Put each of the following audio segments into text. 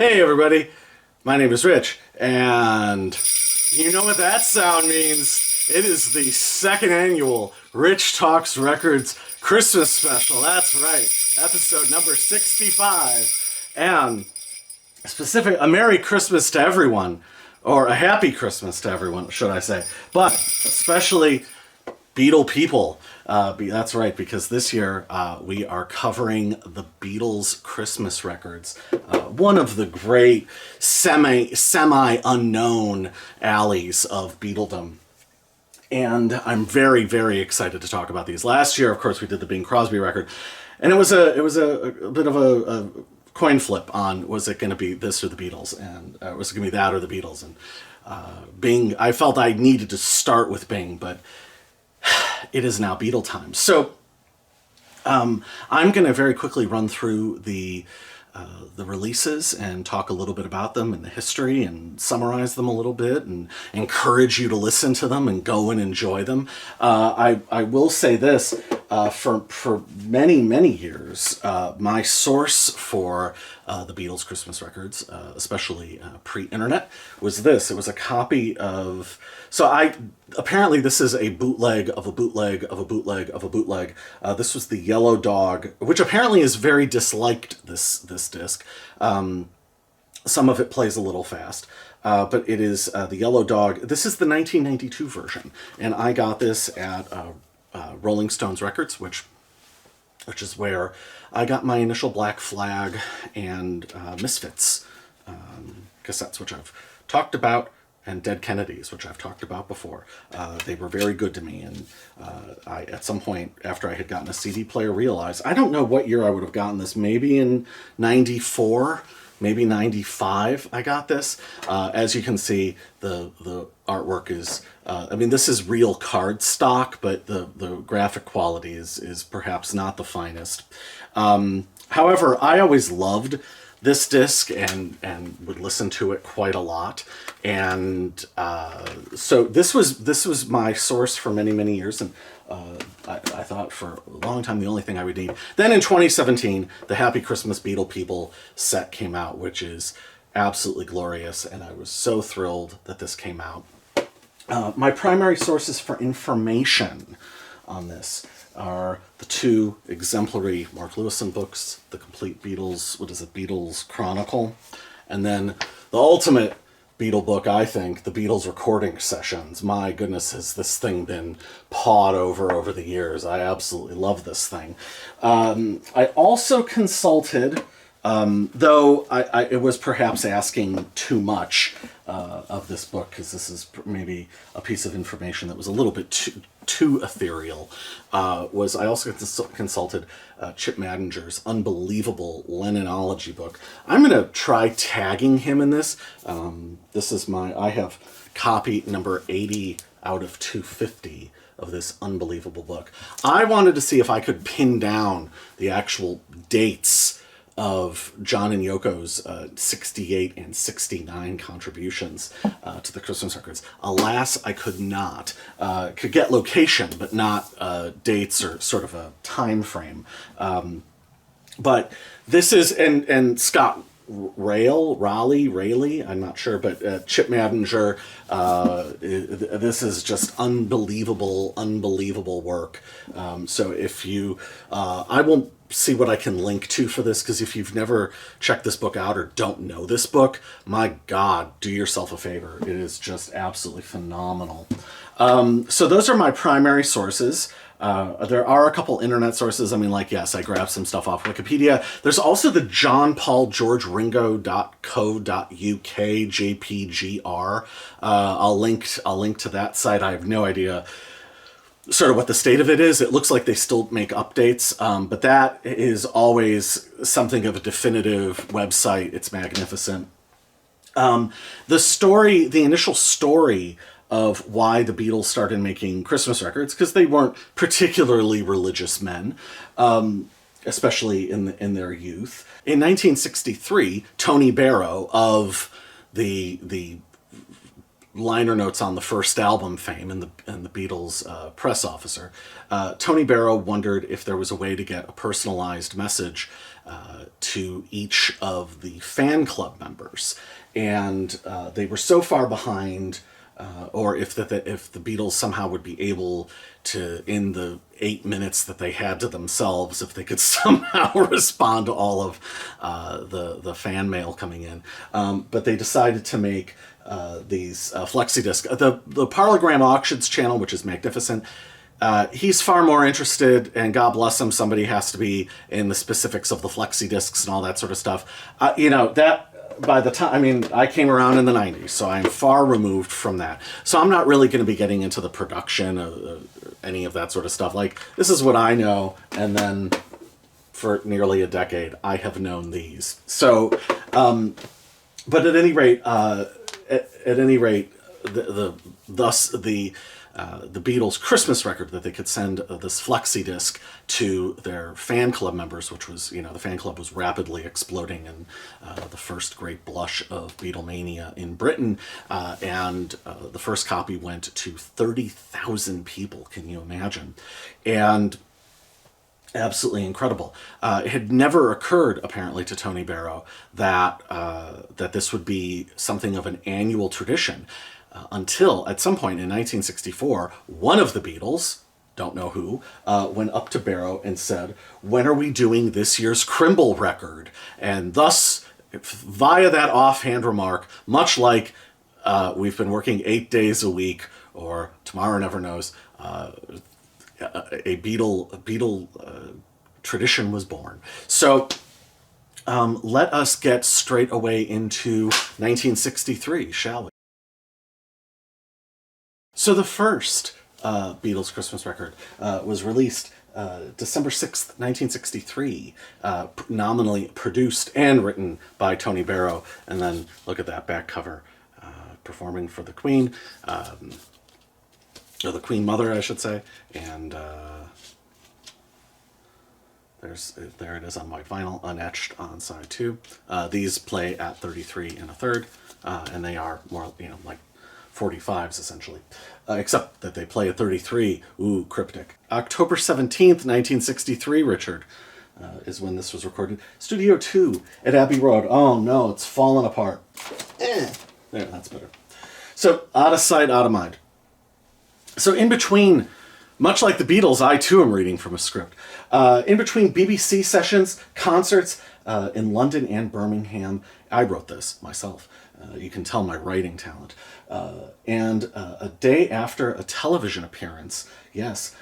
Hey everybody, my name is Rich, and you know what that sound means. It is the second annual Rich Talks Records Christmas special. That's right, episode number 65. And a Merry Christmas to everyone, or a Happy Christmas to everyone, should I say. But especially Beatle people. That's right, because this year we are covering the Beatles Christmas records, one of the great semi-unknown alleys of Beatledom. And I'm very, very excited to talk about these. Last year, of course, we did the Bing Crosby record, and it was a bit of a coin flip on, was it going to be this or the Beatles, and was it going to be that or the Beatles? And Bing, I felt I needed to start with Bing, but it is now Beatle time. So I'm going to very quickly run through the releases and talk a little bit about them and the history and summarize them a little bit and encourage you to listen to them and go and enjoy them. I will say this, for many, many years, my source for the Beatles Christmas records, especially pre-internet, was this. It was a copy of... apparently this is a bootleg of a bootleg of a bootleg of a bootleg. This was the Yellow Dog, which apparently is very disliked, this disc. Some of it plays a little fast. But it is the Yellow Dog. This is the 1992 version. And I got this at Rolling Stones Records, which is where I got my initial Black Flag and Misfits cassettes, which I've talked about, and Dead Kennedys, which I've talked about before. They were very good to me, and I, at some point after I had gotten a CD player, realized, I don't know what year I would have gotten this, maybe in 94, maybe 95 I got this. As you can see, the artwork is, this is real card stock, but the graphic quality is perhaps not the finest. However, I always loved this disc and would listen to it quite a lot, and so this was my source for many, many years, and I thought for a long time the only thing I would need. Then in 2017, the Happy Christmas Beatle People set came out, which is absolutely glorious, and I was so thrilled that this came out. My primary sources for information on this are the two exemplary Mark Lewison books, the complete Beatles, Beatles Chronicle, and then the ultimate Beatle book, I think, the Beatles recording sessions. My goodness, has this thing been pawed over the years. I absolutely love this thing. I also consulted, though it was perhaps asking too much of this book, because this is maybe a piece of information that was a little bit too ethereal, I also consulted Chip Madinger's unbelievable Lennonology book. I'm going to try tagging him in this. I have copy number 80 out of 250 of this unbelievable book. I wanted to see if I could pin down the actual dates of John and Yoko's 68 and 69 contributions to the Christmas records. Alas, I could not. Could get location, but not dates or sort of a time frame. But this is, and Scott Raleigh, I'm not sure, but Chip Madinger, this is just unbelievable work. So if you, I will see what I can link to for this, because if you've never checked this book out or don't know this book, my God, do yourself a favor. It is just absolutely phenomenal. So those are my primary sources. There are a couple internet sources. Yes, I grabbed some stuff off Wikipedia. There's also the johnpaulgeorgeringo.co.uk JPGR. I'll link to that site. I have no idea sort of what the state of it is. It looks like they still make updates, but that is always something of a definitive website. It's magnificent. The initial story of why the Beatles started making Christmas records, because they weren't particularly religious men, especially in their youth. In 1963, Tony Barrow of the liner notes on the first album fame and the Beatles press officer, Tony Barrow wondered if there was a way to get a personalized message to each of the fan club members. And they were so far behind, or if the Beatles somehow would be able to, in the 8 minutes that they had to themselves, if they could somehow respond to all of the fan mail coming in. But they decided to make these flexi-disc. The Parlogram Auctions channel, which is magnificent, he's far more interested, and God bless him, somebody has to be, in the specifics of the flexi discs and all that sort of stuff. That by the time, I mean, I came around in the 90s, so I'm far removed from that. So I'm not really going to be getting into the production of any of that sort of stuff. Like, this is what I know, and then for nearly a decade, I have known these. So, but at any rate, thus the Beatles Christmas record, that they could send this flexi disc to their fan club members, which was, the fan club was rapidly exploding in the first great blush of Beatlemania in Britain, and the first copy went to 30,000 people. Can you imagine? And absolutely incredible. It had never occurred, apparently, to Tony Barrow that this would be something of an annual tradition. Until, at some point in 1964, one of the Beatles, don't know who, went up to Barrow and said, "When are we doing this year's Crimble record?" And thus, via that offhand remark, much like we've been working 8 days a week, or tomorrow never knows, a Beatle tradition was born. So let us get straight away into 1963, shall we? So the first Beatles Christmas record was released December 6th, 1963, nominally produced and written by Tony Barrow. And then look at that back cover, performing for the Queen, or the Queen Mother, I should say. And there it is on white vinyl, unetched on side 2. These play at 33 1/3, and they are more, like 45s essentially, except that they play a 33. Ooh, cryptic. October 17th, 1963, Richard, is when this was recorded. Studio 2 at Abbey Road. Oh no, it's fallen apart. There, that's better. So, out of sight, out of mind. So in between, much like the Beatles, I too am reading from a script. In between BBC sessions, concerts in London and Birmingham, I wrote this myself. You can tell my writing talent. And a day after a television appearance, yes,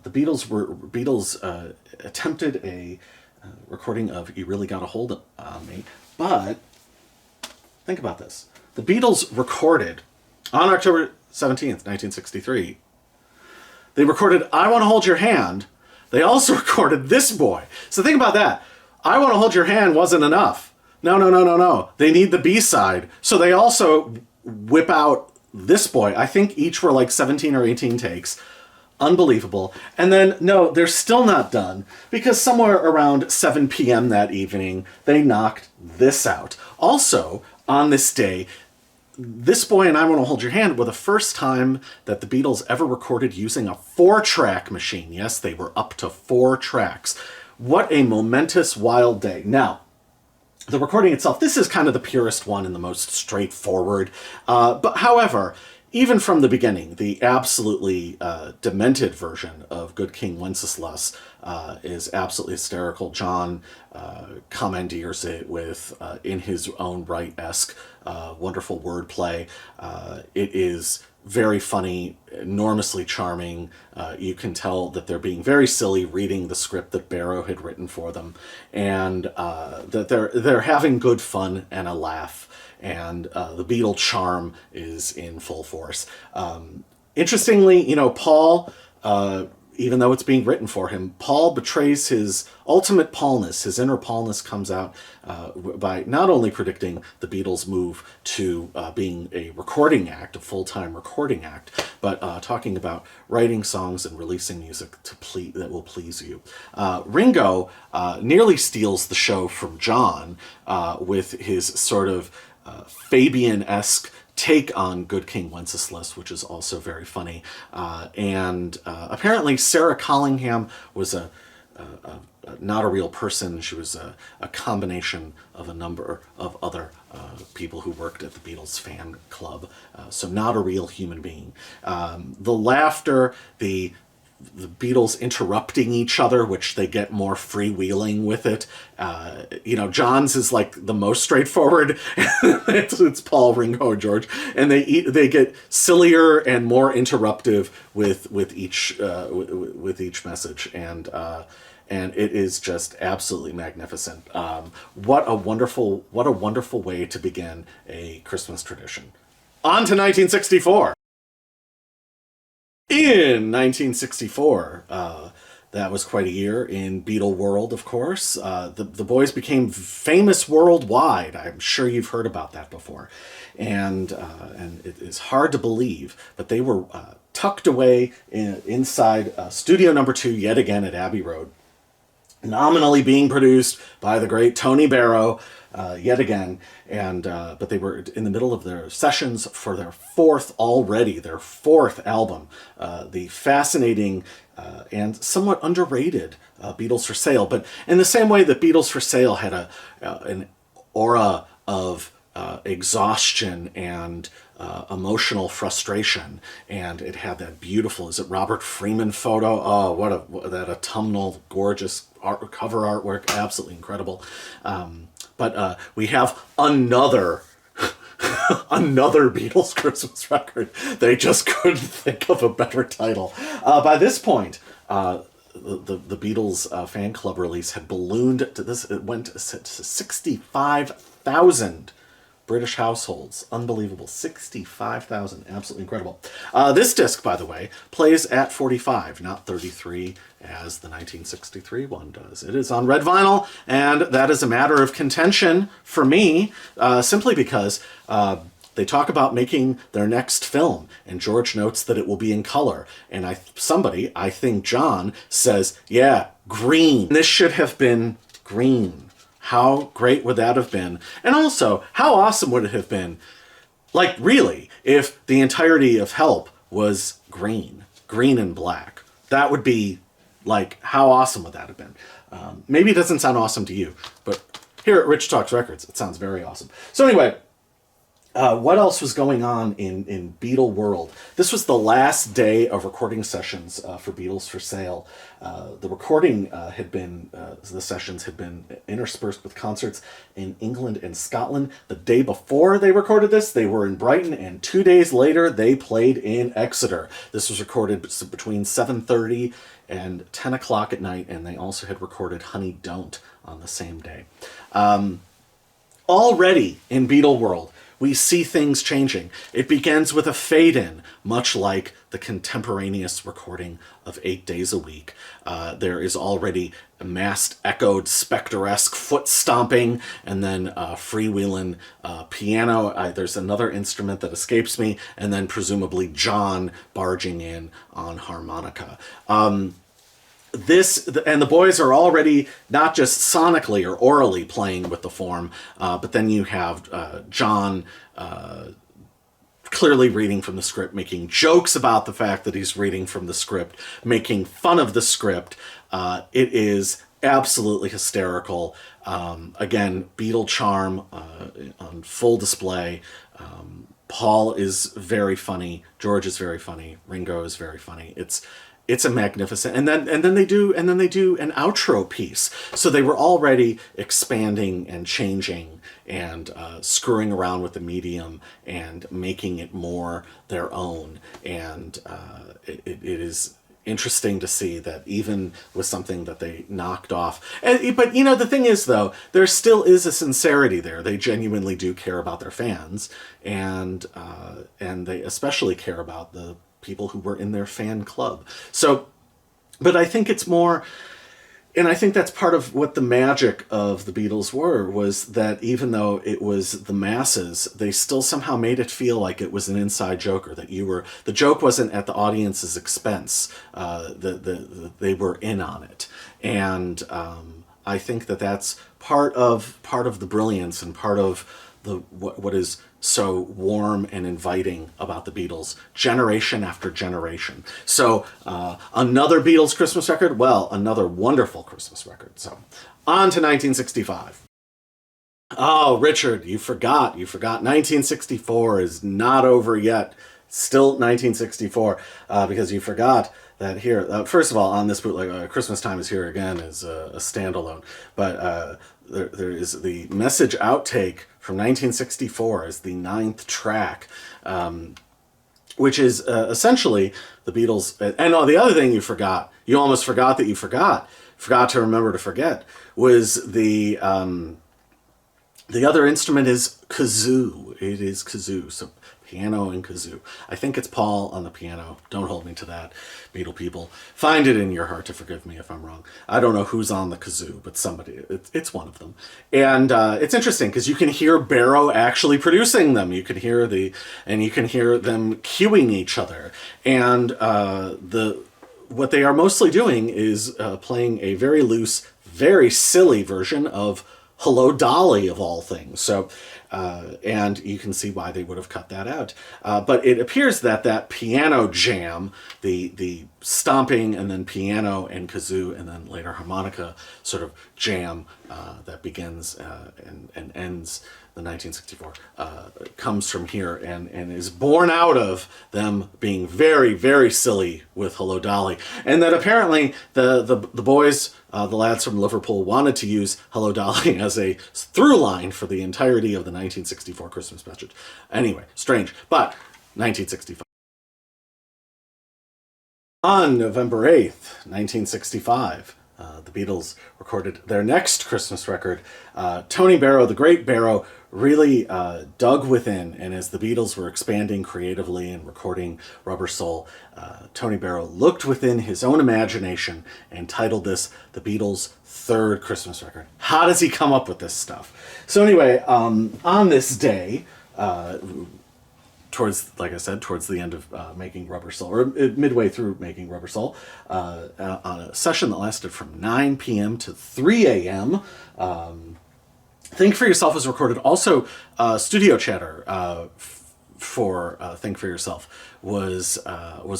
the Beatles attempted a recording of "You Really Got a Hold on Me," but think about this. The Beatles recorded on October 17th, 1963. They recorded "I Want to Hold Your Hand." They also recorded "This Boy." So think about that. "I Want to Hold Your Hand" wasn't enough. No. They need the B-side. So they also whip out "This Boy." I think each were like 17 or 18 takes. Unbelievable. And then, no, they're still not done, because somewhere around 7 p.m. that evening, they knocked this out. Also, on this day, "This Boy" and "I Want to Hold Your Hand" were the first time that the Beatles ever recorded using a 4-track machine. Yes, they were up to 4 tracks. What a momentous, wild day. Now, the recording itself, this is kind of the purest one and the most straightforward. But however, even from the beginning, the absolutely demented version of "Good King Wenceslas" is absolutely hysterical. John commandeers it with, in his own right-esque, wonderful wordplay. It is very funny, enormously charming. You can tell that they're being very silly reading the script that Barrow had written for them, and that they're having good fun and a laugh. And the Beatle charm is in full force. Interestingly, Paul, even though it's being written for him, Paul betrays his ultimate Paulness. His inner Paulness comes out by not only predicting the Beatles' move to being a recording act, a full-time recording act, but talking about writing songs and releasing music that will please you. Ringo nearly steals the show from John with his sort of Fabian-esque take on "Good King Wenceslas," which is also very funny. And apparently Sarah Collingham was a not a real person. She was a combination of a number of other people who worked at the Beatles Fan Club. So not a real human being. The laughter, the Beatles interrupting each other, which they get more freewheeling with it. John's is like the most straightforward. it's Paul, Ringo, and George, and they get sillier and more interruptive with each message, and it is just absolutely magnificent. What a wonderful way to begin a Christmas tradition. On to 1964. In 1964, that was quite a year in Beatle world, of course. The boys became famous worldwide. I'm sure you've heard about that before. And it is hard to believe, but they were tucked away inside Studio Number 2 yet again at Abbey Road, nominally being produced by the great Tony Barrow, yet again, but they were in the middle of their sessions for their fourth album, the fascinating and somewhat underrated Beatles for Sale. But in the same way that Beatles for Sale had an aura of exhaustion and emotional frustration, and it had that beautiful, is it Robert Freeman photo? Oh, that autumnal, gorgeous cover artwork, absolutely incredible. But we have another Beatles Christmas record. They just couldn't think of a better title. By this point, the Beatles fan club release had ballooned to this. It went to 65,000 British households. Unbelievable. 65,000. Absolutely incredible. This disc, by the way, plays at 45, not 33, as the 1963 one does. It is on red vinyl, and that is a matter of contention for me, simply because they talk about making their next film, and George notes that it will be in color. And I think John, says, yeah, green. This should have been green. How great would that have been? And also, how awesome would it have been, like, really, if the entirety of Help was green and black? That would be, like, how awesome would that have been? Maybe it doesn't sound awesome to you, but here at Rich Talks Records, it sounds very awesome. So anyway, what else was going on in Beatle world? This was the last day of recording sessions for Beatles for Sale. The sessions had been interspersed with concerts in England and Scotland. The day before they recorded this, they were in Brighton, and 2 days later, they played in Exeter. This was recorded between 7:30 and 10 o'clock at night, and they also had recorded Honey Don't on the same day. Already in Beatle world, we see things changing. It begins with a fade-in, much like the contemporaneous recording of 8 Days a Week. There is already a massed, echoed, specter-esque foot stomping, and then freewheeling piano. There's another instrument that escapes me, and then presumably John barging in on harmonica. The boys are already not just sonically or orally playing with the form, but then you have John clearly reading from the script, making jokes about the fact that he's reading from the script, making fun of the script. It is absolutely hysterical. Again, Beatle charm on full display. Paul is very funny. George is very funny. Ringo is very funny. It's a magnificent, and then they do an outro piece. So they were already expanding and changing and screwing around with the medium and making it more their own. And it is interesting to see that even with something that they knocked off. But the thing is, though, there still is a sincerity there. They genuinely do care about their fans, and they especially care about the people who were in their fan club. So, but I think it's more, and I think that's part of what the magic of the Beatles was that even though it was the masses, they still somehow made it feel like it was an inside joke, or that the joke wasn't at the audience's expense. They were in on it. And I think that that's part of the brilliance and part of what is so warm and inviting about the Beatles, generation after generation. So another Beatles Christmas record, well, another wonderful Christmas record. So on to 1965. Oh, Richard, you forgot. 1964 is not over yet. Still 1964, because you forgot that here, first of all, on this bootleg, Christmas Time Is Here Again is a standalone, but there is the message outtake from 1964 is the 9th track, which is essentially the Beatles. And the other thing you almost forgot that you forgot to remember to forget, was the other instrument is kazoo. It is kazoo. So piano and kazoo. I think it's Paul on the piano. Don't hold me to that, Beatle people. Find it in your heart to forgive me if I'm wrong. I don't know who's on the kazoo, but somebody. It's one of them. And it's interesting because you can hear Barrow actually producing them. You can hear them cueing each other. And what they are mostly doing is playing a very loose, very silly version of Hello Dolly, of all things. So, and you can see why they would have cut that out. But it appears that piano jam, the stomping and then piano and kazoo and then later harmonica sort of jam that begins and ends the 1964, comes from here and is born out of them being very, very silly with Hello Dolly. And that apparently the boys, the lads from Liverpool, wanted to use Hello Dolly as a through line for the entirety of the 1964 Christmas message. Anyway, strange, but 1965. On November 8th, 1965, the Beatles recorded their next Christmas record. Tony Barrow, the great Barrow, really dug within, and as the Beatles were expanding creatively and recording Rubber Soul, Tony Barrow looked within his own imagination and titled this the Beatles' third Christmas record. How does he come up with this stuff? So anyway, on this day, towards the end of making Rubber Soul, or midway through making Rubber Soul, on a session that lasted from 9 p.m. to 3 a.m., Think for Yourself was recorded. Also, Studio Chatter for Think for Yourself was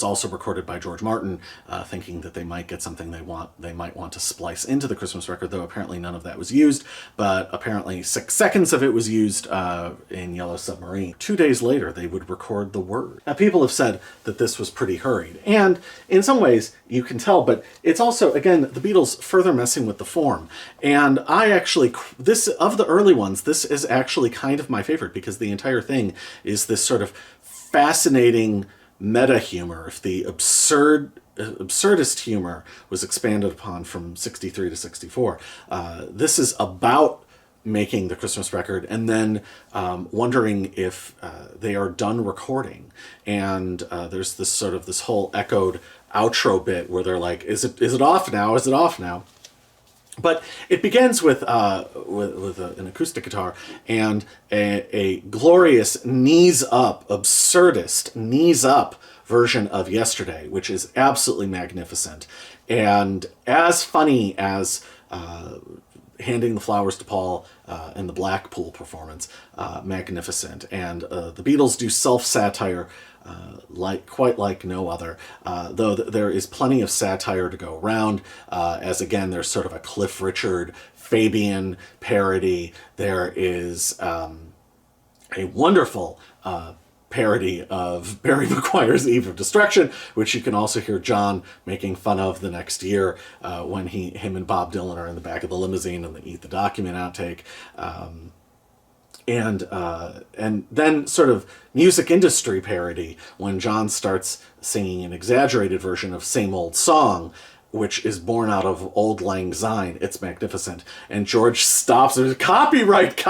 also recorded by George Martin, thinking that they might get something they might want to splice into the Christmas record, though apparently none of that was used, but apparently 6 seconds of it was used in Yellow Submarine. 2 days later, they would record The Word. Now, people have said that this was pretty hurried, and in some ways, you can tell, but it's also, again, the Beatles further messing with the form. And I actually, of the early ones, this is actually kind of my favorite, because the entire thing is this sort of fascinating meta humor. If the absurdist humor was expanded upon from 63 to 64, this is about making the Christmas record and then wondering if they are done recording. And there's this whole echoed outro bit where they're like, is it off now? Is it off now? But it begins with an acoustic guitar and a glorious absurdist knees up version of Yesterday, which is absolutely magnificent and as funny as Handing the Flowers to Paul and the Blackpool performance, magnificent. And the Beatles do self-satire quite like no other, though there is plenty of satire to go around, as again there's sort of a Cliff Richard Fabian parody. There is a wonderful parody of Barry McGuire's Eve of Destruction, which you can also hear John making fun of the next year when him and Bob Dylan are in the back of the limousine and they eat the document outtake. And then sort of music industry parody when John starts singing an exaggerated version of Same Old Song, which is born out of Old Lang Syne. It's magnificent. And George stops and copyright.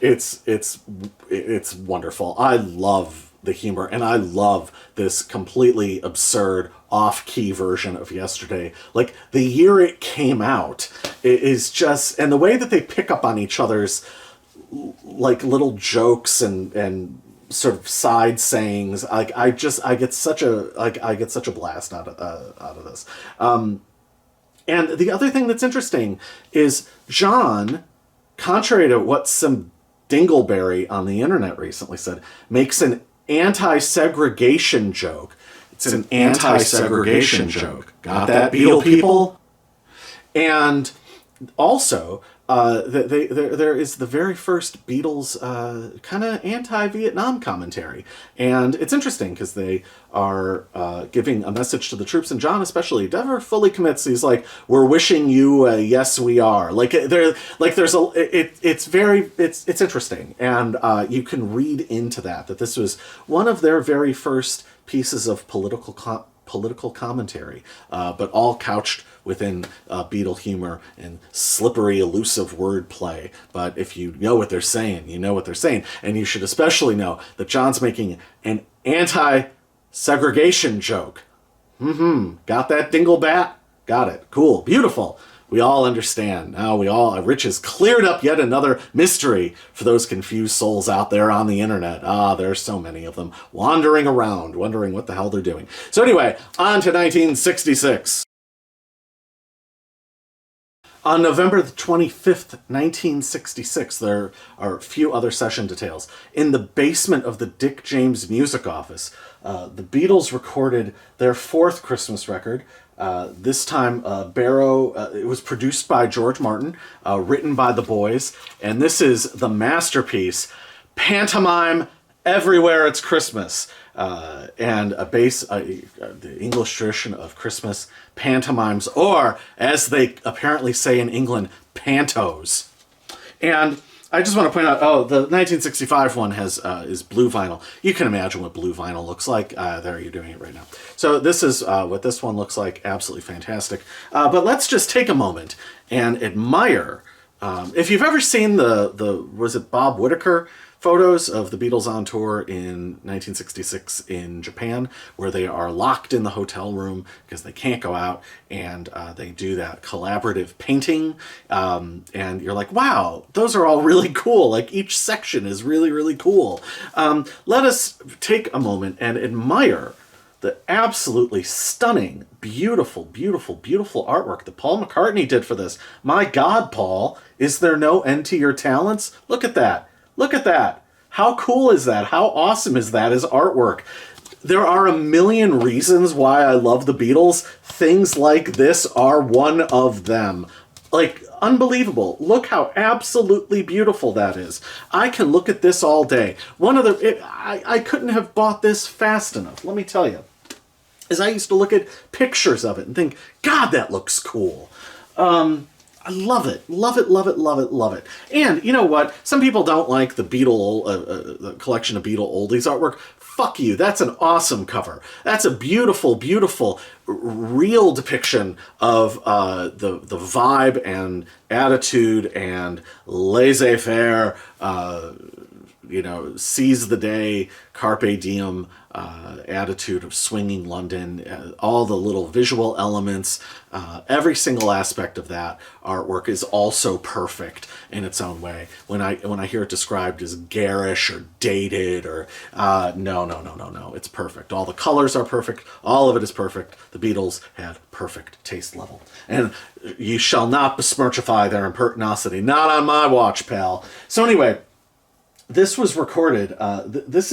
It's wonderful. I love the humor, and I love this completely absurd off-key version of Yesterday. Like, the year it came out, it is just, and the way that they pick up on each other's like little jokes and sort of side sayings, like I get such a blast out of this. And the other thing that's interesting is John contrary to what some dingleberry on the internet recently said, makes an anti-segregation joke. It's an anti-segregation joke. Got that, Beatle people? And also, there is the very first Beatles kind of anti-Vietnam commentary. And it's interesting because they are giving a message to the troops, and John especially never fully commits. He's like, "We're wishing you a yes, we are." Like it's interesting, and you can read into that this was one of their very first pieces of political commentary, but all couched within Beatle humor and slippery, elusive wordplay. But if you know what they're saying, you know what they're saying. And you should especially know that John's making an anti-segregation joke. Got that, Dinglebat? Got it. Cool. Beautiful. We all understand. Now Rich has cleared up yet another mystery for those confused souls out there on the internet. There are so many of them wandering around, wondering what the hell they're doing. So anyway, on to 1966. On November the 25th, 1966, there are a few other session details. In the basement of the Dick James Music Office, the Beatles recorded their fourth Christmas record. This time, Barrow, it was produced by George Martin, written by the boys, and this is the masterpiece, Pantomime Everywhere It's Christmas, and the English tradition of Christmas pantomimes, or as they apparently say in England, pantos. And I just want to point out, the 1965 one is blue vinyl. You can imagine what blue vinyl looks like. There, you're doing it right now. So this is what this one looks like. Absolutely fantastic. But let's just take a moment and admire. If you've ever seen was it Bob Whitaker photos of the Beatles on tour in 1966 in Japan, where they are locked in the hotel room because they can't go out, and they do that collaborative painting, and you're like, wow, those are all really cool. Like, each section is really, really cool. Let us take a moment and admire the absolutely stunning, beautiful, beautiful, beautiful artwork that Paul McCartney did for this. My God, Paul, is there no end to your talents? Look at that. Look at that. How cool is that? How awesome is that as artwork? There are a million reasons why I love the Beatles. Things like this are one of them. Like, unbelievable. Look how absolutely beautiful that is. I can look at this all day. I couldn't have bought this fast enough, let me tell you. As I used to look at pictures of it and think, God, that looks cool. I love it, love it, love it, love it, love it. And you know what? Some people don't like the the collection of Beatle oldies artwork. Fuck you. That's an awesome cover. That's a beautiful, beautiful, real depiction of the vibe and attitude and laissez-faire, seize the day, carpe diem attitude of swinging London, all the little visual elements, every single aspect of that artwork is also perfect in its own way. When I hear it described as garish or dated or no, it's perfect. All the colors are perfect. All of it is perfect. The Beatles had perfect taste level, and you shall not besmirchify their impertinacity. Not on my watch, pal. So anyway, this was recorded. This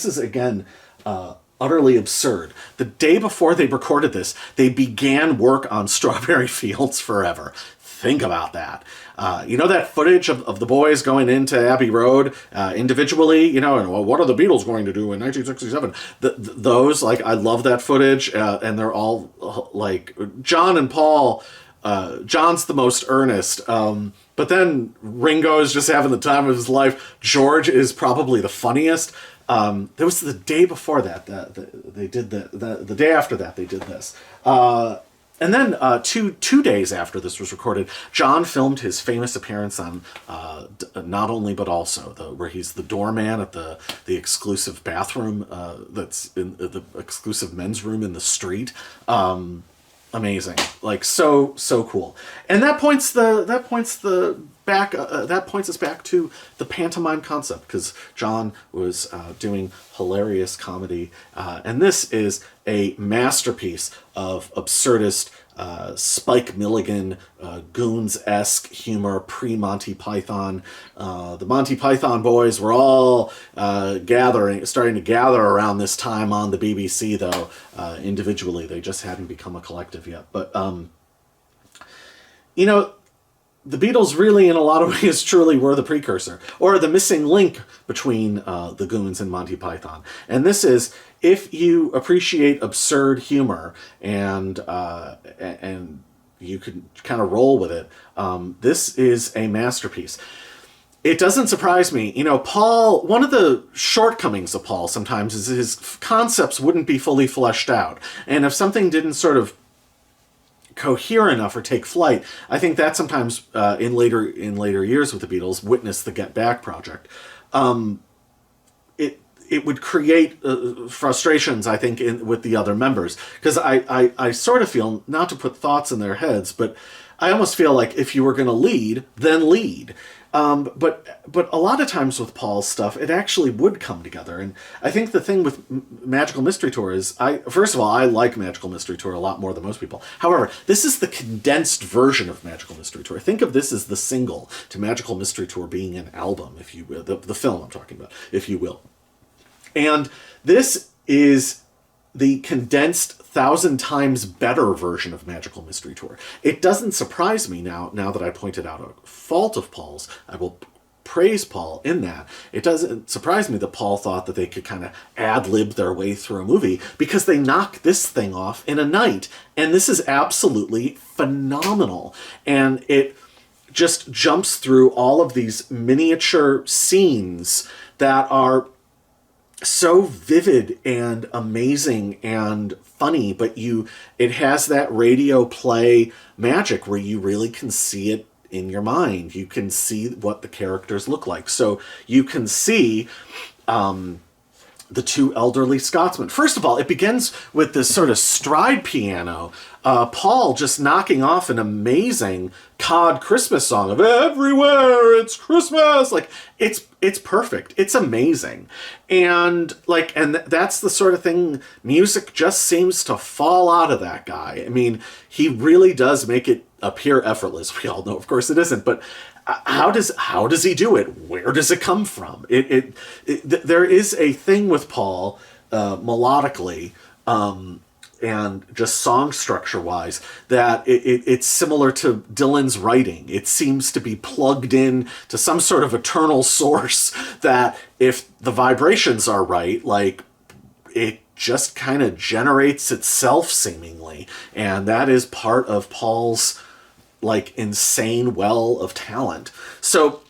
is again utterly absurd. The day before they recorded this, they began work on Strawberry Fields Forever. Think about that. That footage of the boys going into Abbey Road individually, and what are the Beatles going to do in 1967? Those, like, I love that footage, and they're all, like, John and Paul, John's the most earnest, but then Ringo is just having the time of his life. George is probably the funniest. There was the day before that they did the day after that they did this. And then two days after this was recorded, John filmed his famous appearance on Not Only But Also, where he's the doorman at the exclusive bathroom that's in the exclusive men's room in the street. Amazing, like so cool, and that points us back to the pantomime concept, because John was doing hilarious comedy, and this is a masterpiece of absurdist Spike Milligan, Goons-esque humor, pre-Monty Python. The Monty Python boys were all starting to gather around this time on the BBC, though, individually. They just hadn't become a collective yet. But, you know, the Beatles really, in a lot of ways, truly were the precursor, or the missing link between the Goons and Monty Python. And this is, if you appreciate absurd humor and you can kind of roll with it, this is a masterpiece. It doesn't surprise me. You know, Paul, one of the shortcomings of Paul sometimes is his concepts wouldn't be fully fleshed out. And if something didn't sort of cohere enough or take flight, I think that sometimes in later years with the Beatles, witness the Get Back project, it would create frustrations, I think, with the other members, because I sort of feel, not to put thoughts in their heads, but I almost feel like if you were going to lead, then lead. But a lot of times with Paul's stuff, it actually would come together. And I think the thing with Magical Mystery Tour is, first of all, I like Magical Mystery Tour a lot more than most people. However, this is the condensed version of Magical Mystery Tour. Think of this as the single to Magical Mystery Tour being an album, if you will, the film I'm talking about, if you will. And this is the condensed 1,000 times better version of Magical Mystery Tour. It doesn't surprise me now that I pointed out a fault of Paul's. I will praise Paul in that. It doesn't surprise me that Paul thought that they could kind of ad-lib their way through a movie, because they knock this thing off in a night. And this is absolutely phenomenal. And it just jumps through all of these miniature scenes that are so vivid and amazing and funny, but it has that radio play magic where you really can see it in your mind. You can see what the characters look like. So you can see the two elderly Scotsmen. First of all, it begins with this sort of stride piano, Paul just knocking off an amazing cod Christmas song of "Everywhere It's Christmas." Like, it's perfect. It's amazing. And that's the sort of thing, music just seems to fall out of that guy. I mean, he really does make it appear effortless. We all know, of course, it isn't, but how does he do it? Where does it come from? There is a thing with Paul, melodically, and just song structure wise, that it's similar to Dylan's writing. It seems to be plugged in to some sort of eternal source that, if the vibrations are right, like, it just kind of generates itself seemingly. And that is part of Paul's insane well of talent. So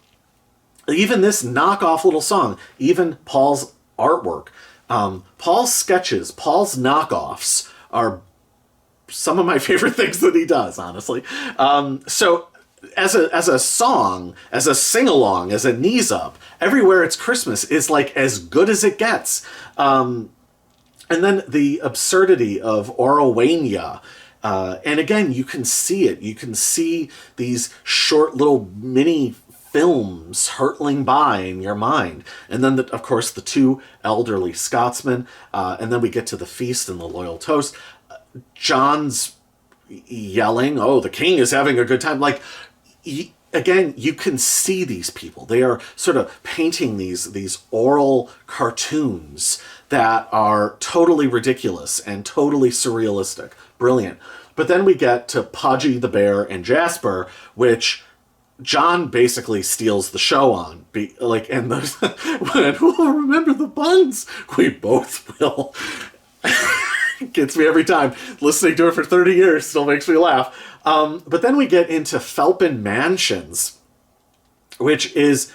even this knockoff little song, even Paul's artwork, Paul's sketches, Paul's knockoffs are some of my favorite things that he does, honestly. So as a song, as a sing-along, as a knees up, Everywhere It's Christmas is as good as it gets. And then the absurdity of Orowenia. And again, you can see it. You can see these short little mini films hurtling by in your mind. And then, of course, the two elderly Scotsmen. And then we get to the feast and the loyal toast. John's yelling, "Oh, the king is having a good time." Again, you can see these people. They are sort of painting these oral cartoons that are totally ridiculous and totally surrealistic. Brilliant. But then we get to Pudgy the Bear and Jasper, which John basically steals the show on. And who will remember the buns? We both will. Gets me every time. Listening to it for 30 years still makes me laugh. But then we get into Felpin Mansions, which is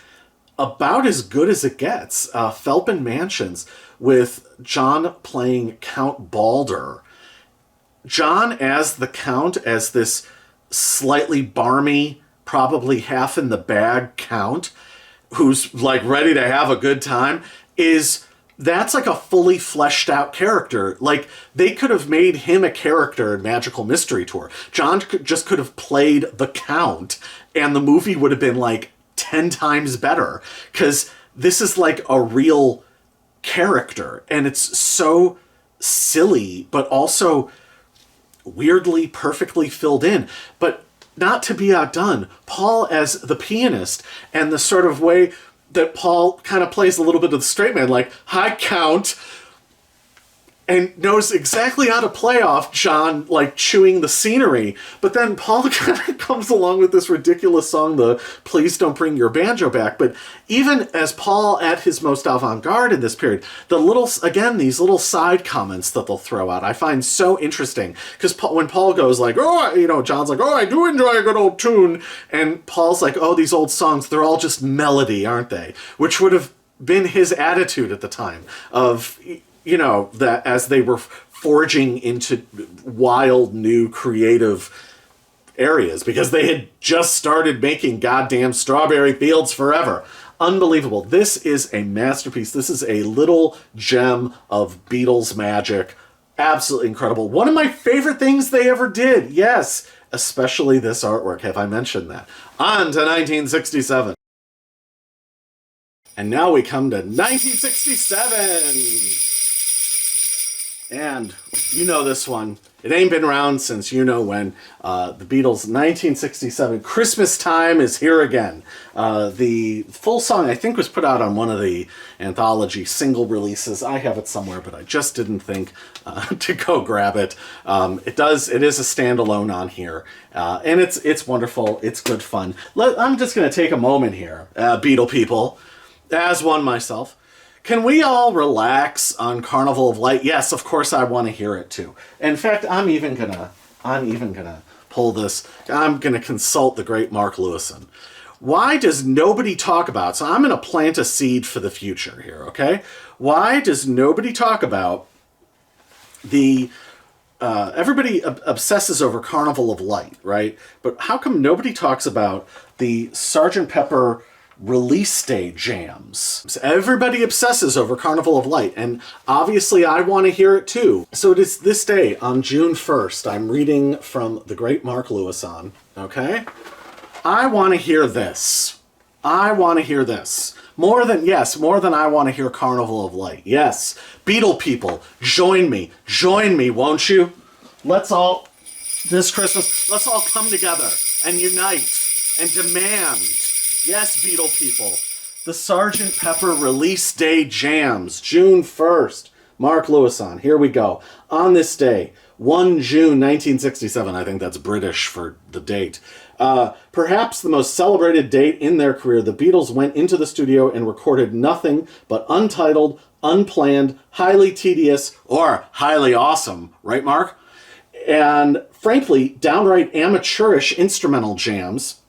about as good as it gets. Felpin Mansions, with John playing Count Balder. John as the Count, as this slightly barmy, probably half in the bag Count, who's ready to have a good time, that's a fully fleshed out character. They could have made him a character in Magical Mystery Tour. John could have played the Count, and the movie would have been 10 times better, because this is a real character, and it's so silly, but also weirdly perfectly filled in. But not to be outdone, Paul as the pianist, and the sort of way that Paul kind of plays a little bit of the straight man, like, hi, Count, and knows exactly how to play off John, like, chewing the scenery. But then Paul kind of comes along with this ridiculous song, the Please Don't Bring Your Banjo Back. But even as Paul at his most avant-garde in this period, the little, again, these little side comments that they'll throw out, I find so interesting. Because when Paul goes like, oh, you know, John's like, oh, I do enjoy a good old tune. And Paul's like, oh, these old songs, they're all just melody, aren't they? Which would have been his attitude at the time of, you know, that as they were forging into wild, new, creative areas, because they had just started making goddamn Strawberry Fields Forever. Unbelievable. This is a masterpiece. This is a little gem of Beatles magic. Absolutely incredible. One of my favorite things they ever did. Yes, especially this artwork. Have I mentioned that? On to 1967. And now we come to 1967. And you know this one. It ain't been around since you know when. The Beatles' 1967 Christmas Time is here again. The full song, I think, was put out on one of the anthology single releases. I have it somewhere, but I just didn't think to go grab it. It is a standalone on here. And it's wonderful. It's good fun. I'm just going to take a moment here, Beatle people, as one myself. Can we all relax on Carnival of Light? Yes, of course I want to hear it too. In fact, I'm even gonna pull this. I'm gonna consult the great Mark Lewison. Why does nobody talk about? So I'm gonna plant a seed for the future here. Okay? Why does nobody talk about the? Everybody obsesses over Carnival of Light, right? But how come nobody talks about the Sgt. Pepper release day jams? So everybody obsesses over Carnival of Light, and obviously I want to hear it too. So it is this day on June 1st. I'm reading from the great Mark Lewison, okay? I want to hear this. I want to hear this. More than I want to hear Carnival of Light. Yes, Beatle people, join me, won't you? Let's all, this Christmas, let's all come together and unite and demand. Yes, Beatle people. The Sgt. Pepper Release Day Jams, June 1st. Mark Lewison, here we go. On this day, 1 June 1967, I think that's British for the date. Perhaps the most celebrated date in their career, the Beatles went into the studio and recorded nothing but untitled, unplanned, highly tedious, or highly awesome, right, Mark? And frankly, downright amateurish instrumental jams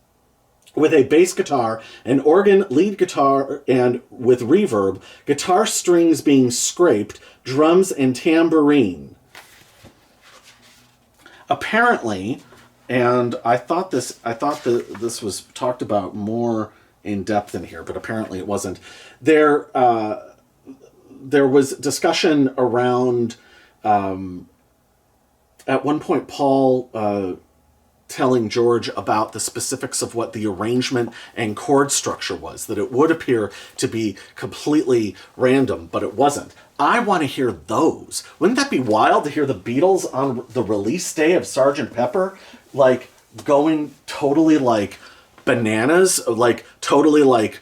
with a bass guitar, an organ, lead guitar, and with reverb, guitar strings being scraped, drums and tambourine. Apparently, and I thought that this was talked about more in depth in here, but apparently it wasn't. There was discussion around, at one point, Paul telling George about the specifics of what the arrangement and chord structure was, that it would appear to be completely random, but it wasn't. I want to hear those. Wouldn't that be wild to hear the Beatles on the release day of Sgt. Pepper, like, going totally, like, bananas, like, totally, like,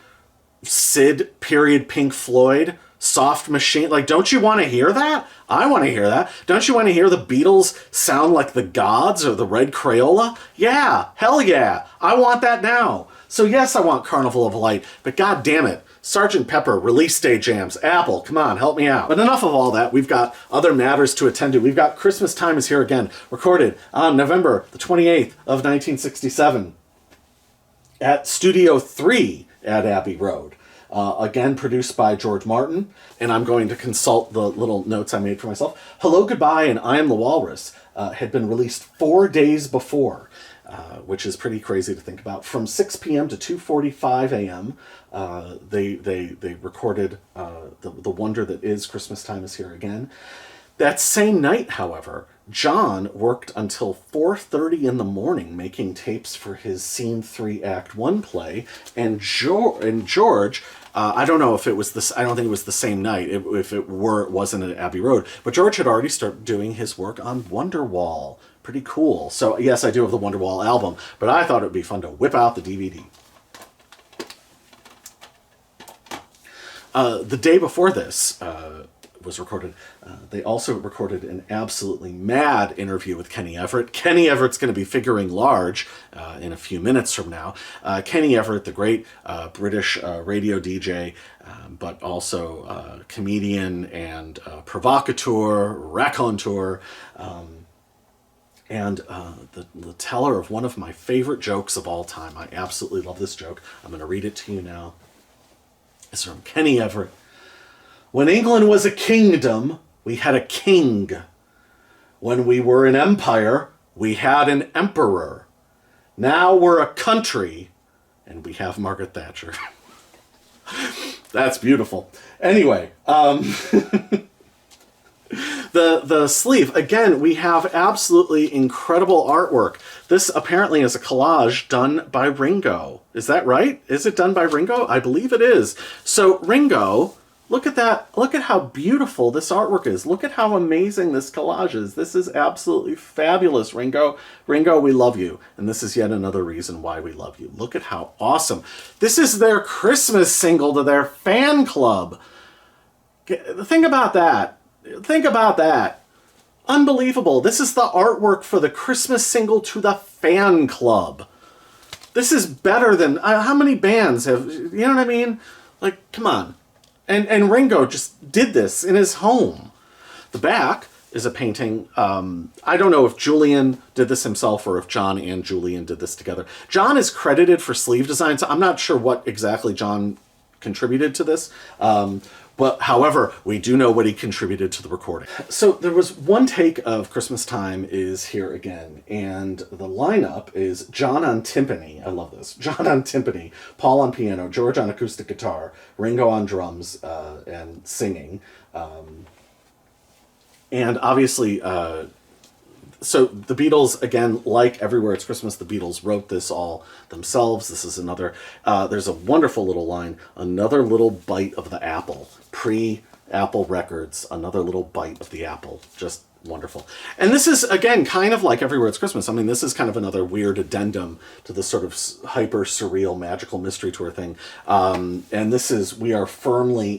Sid period Pink Floyd, Soft Machine? Like, don't you want to hear that? I want to hear that. Don't you want to hear the Beatles sound like the Gods or the Red Crayola? Yeah, hell yeah. I want that now. So yes, I want Carnival of Light, but god damn it, Sgt. Pepper, release day jams. Apple, come on, help me out. But enough of all that. We've got other matters to attend to. We've got Christmas Time is Here Again, recorded on November the 28th of 1967 at Studio 3 at Abbey Road. Again, produced by George Martin, and I'm going to consult the little notes I made for myself. Hello, Goodbye, and I Am the Walrus had been released 4 days before, which is pretty crazy to think about. From 6 p.m. to 2:45 a.m., they recorded the wonder that is Christmas Time is Here Again. That same night, however, John worked until 4:30 in the morning making tapes for his Scene 3 Act 1 play, and George, I don't know if it was this. I don't think it was the same night. If it were, it wasn't at Abbey Road. But George had already started doing his work on Wonderwall. pretty cool. So yes, I do have the Wonderwall album, but I thought it would be fun to whip out the DVD. The day before this was recorded, they also recorded an absolutely mad interview with Kenny Everett. Kenny Everett's going to be figuring large in a few minutes from now. Kenny Everett, the great British radio DJ, but also comedian and provocateur, raconteur, and the teller of one of my favorite jokes of all time. I absolutely love this joke. I'm going to read it to you now. It's from Kenny Everett. When England was a kingdom, we had a king. When we were an empire, we had an emperor. Now we're a country, and we have Margaret Thatcher. That's beautiful. Anyway, the sleeve, again, we have absolutely incredible artwork. This apparently is a collage done by Ringo. Is that right? Is it done by Ringo? I believe it is. So Ringo, look at that. Look at how beautiful this artwork is. Look at how amazing this collage is. This is absolutely fabulous, Ringo. Ringo, we love you. And this is yet another reason why we love you. Look at how awesome. This is their Christmas single to their fan club. Think about that. Think about that. Unbelievable. This is the artwork for the Christmas single to the fan club. This is better than... how many bands have... You know what I mean? Like, come on. And Ringo just did this in his home. The back is a painting. I don't know if Julian did this himself or if John and Julian did this together. John is credited for sleeve design, so I'm not sure what exactly John contributed to this. But however, we do know what he contributed to the recording. So there was one take of Christmas Time is here again, and the lineup is John on timpani. I love this. John on timpani, Paul on piano, George on acoustic guitar, Ringo on drums and singing. And obviously, so the Beatles, again, like Everywhere It's Christmas, the Beatles wrote this all themselves. This is another, there's a wonderful little line, another little bite of the apple. Pre-Apple Records, another little bite of the apple. Just wonderful. And this is, again, kind of like Everywhere It's Christmas. I mean, this is kind of another weird addendum to the sort of hyper surreal magical mystery tour thing. And this is, we are firmly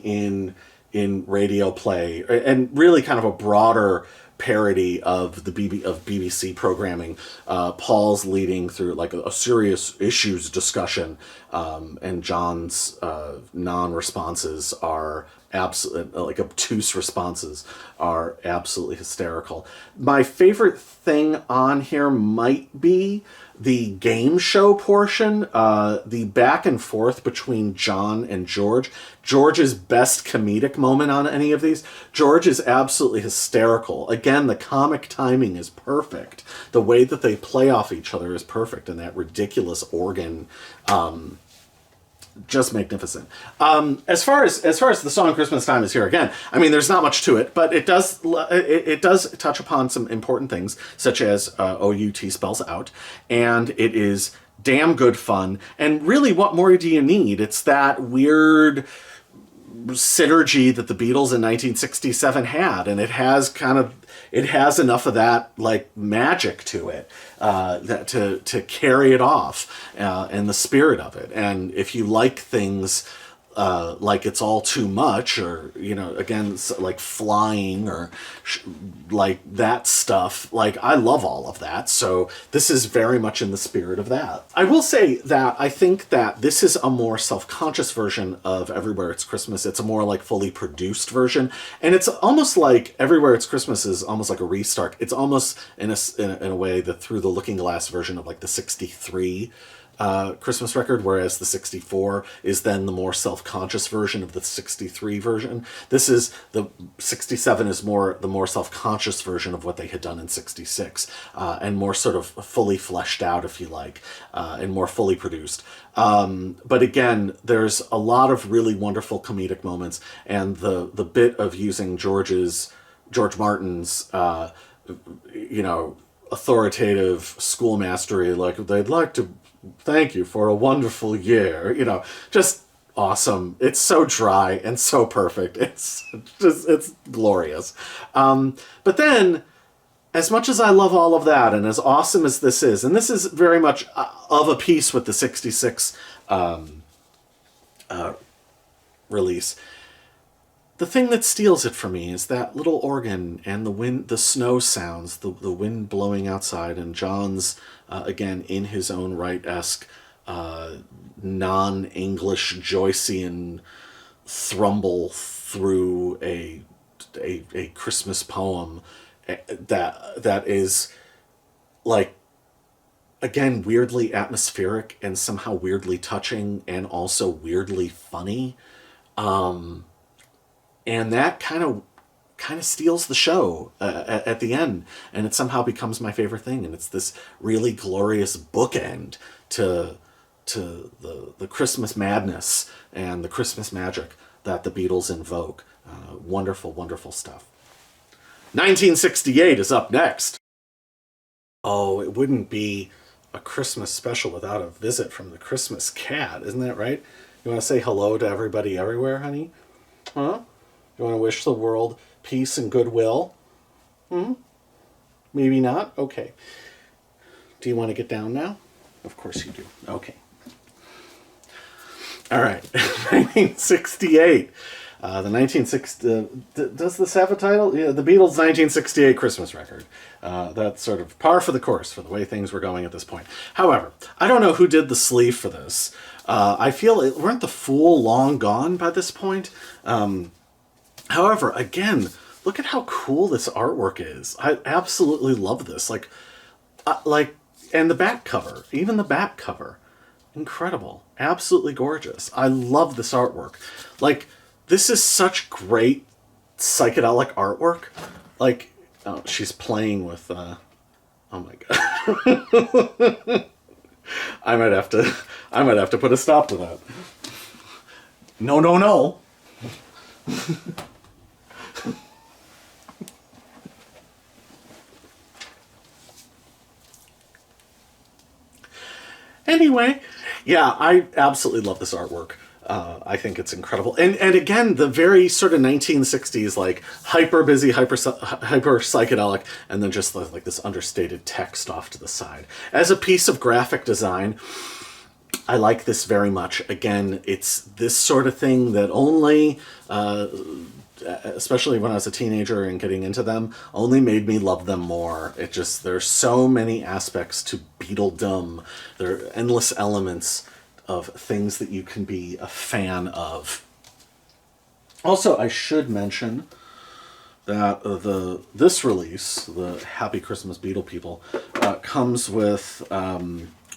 in radio play, and really kind of a broader parody of the BBC programming. Paul's leading through like a serious issues discussion, and John's non-responses are absolutely, like obtuse responses are absolutely hysterical. My favorite thing on here might be the game show portion, the back and forth between John and George. George's best comedic moment on any of these. George is absolutely hysterical. Again, the comic timing is perfect. The way that they play off each other is perfect, and that ridiculous organ, just magnificent. As far as the song Christmas Time is here again, I mean, there's not much to it, but it does touch upon some important things, such as OUT spells out, and it is damn good fun. And really, what more do you need? It's that weird synergy that the Beatles in 1967 had, and it has enough of that like magic to it that to carry it off, and the spirit of it. And if you like things like It's All Too Much, or, you know, again, like Flying, or like that stuff, like I love all of that, so this is very much in the spirit of that. I will say that I think that this is a more self-conscious version of Everywhere It's Christmas. It's a more like fully produced version, and it's almost like Everywhere It's Christmas is almost like a restart. It's almost in a way the Through the Looking Glass version of like the 63 Christmas record, whereas the 64 is then the more self-conscious version of the 63 version. This is the 67 is more the more self-conscious version of what they had done in 66, and more sort of fully fleshed out, if you like, and more fully produced. But again, there's a lot of really wonderful comedic moments, and the bit of using George Martin's authoritative schoolmastery, like they'd like to thank you for a wonderful year, just awesome. It's so dry and so perfect. It's glorious. But then as much as I love all of that, and as awesome as this is, and this is very much of a piece with the 66 release, the thing that steals it for me is that little organ and the wind, the snow sounds, the wind blowing outside, and John's, again, in his own right-esque, non-English Joycean thrumble through a Christmas poem that is, like, again, weirdly atmospheric and somehow weirdly touching and also weirdly funny. And that kind of steals the show at the end, and it somehow becomes my favorite thing. And it's this really glorious bookend to the Christmas madness and the Christmas magic that the Beatles invoke. Wonderful, wonderful stuff. 1968 is up next. Oh, it wouldn't be a Christmas special without a visit from the Christmas cat, isn't that right? You want to say hello to everybody everywhere, honey? Huh? You want to wish the world peace and goodwill? Maybe not? Okay. Do you want to get down now? Of course you do. Okay. All right. 1968. The 1960... does this have a title? Yeah, the Beatles' 1968 Christmas record. That's sort of par for the course for the way things were going at this point. However, I don't know who did the sleeve for this. I feel weren't the Fool long gone by this point? However, again, look at how cool this artwork is. I absolutely love this. And the back cover, even the back cover, incredible, absolutely gorgeous. I love this artwork. Like, this is such great psychedelic artwork. Like, oh, she's playing with. Oh my god. I might have to put a stop to that. No, no, no. Anyway, yeah, I absolutely love this artwork. I think it's incredible. And again, the very sort of 1960s, like, hyper busy, hyper psychedelic, and then just like this understated text off to the side. As a piece of graphic design, I like this very much. Again, it's this sort of thing that only, especially when I was a teenager and getting into them, only made me love them more. There's so many aspects to Beatledom. There are endless elements of things that you can be a fan of. Also, I should mention that this release, the Happy Christmas Beatle People, comes with